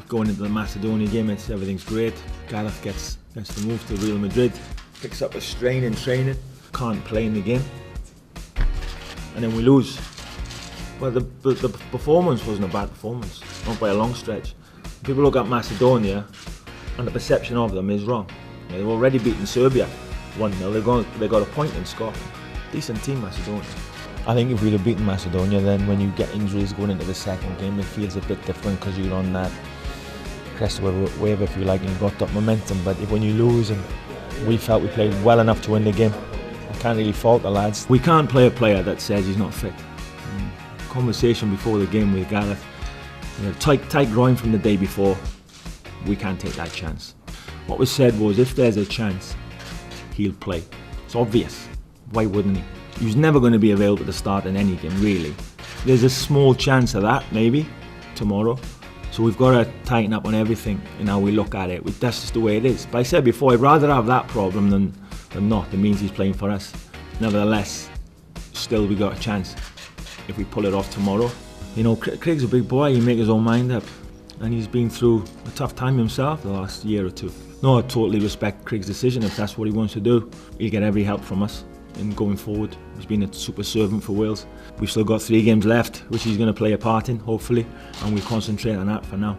going into the Macedonia game, everything's great. Gareth gets the move to Real Madrid, picks up a strain in training, can't play in the game, and then we lose. But the performance wasn't a bad performance, not by a long stretch. People look at Macedonia and the perception of them is wrong. They've already beaten Serbia 1-0, they got a point in Scotland. Decent team, Macedonia. I think if we'd have beaten Macedonia, then when you get injuries going into the second game, it feels a bit different because you're on that crest wave, if you like, and you've got that momentum. But when you lose, and we felt we played well enough to win the game, I can't really fault the lads. We can't play a player that says he's not fit. Conversation before the game with Gareth, tight groin from the day before, we can't take that chance. What was said was, if there's a chance, he'll play. It's obvious. Why wouldn't he? He was never going to be available to start in any game, really. There's a small chance of that, maybe, tomorrow. So we've got to tighten up on everything in how we look at it. That's just the way it is. But I said before, I'd rather have that problem than not. It means he's playing for us. Nevertheless, still we got a chance if we pull it off tomorrow. You know, Craig's a big boy. He makes his own mind up. And he's been through a tough time himself the last year or two. No, I totally respect Craig's decision. If that's what he wants to do, he'll get every help from us in going forward. He's been a super servant for Wales. We've still got 3 games left, which he's going to play a part in, hopefully, and we'll concentrate on that for now.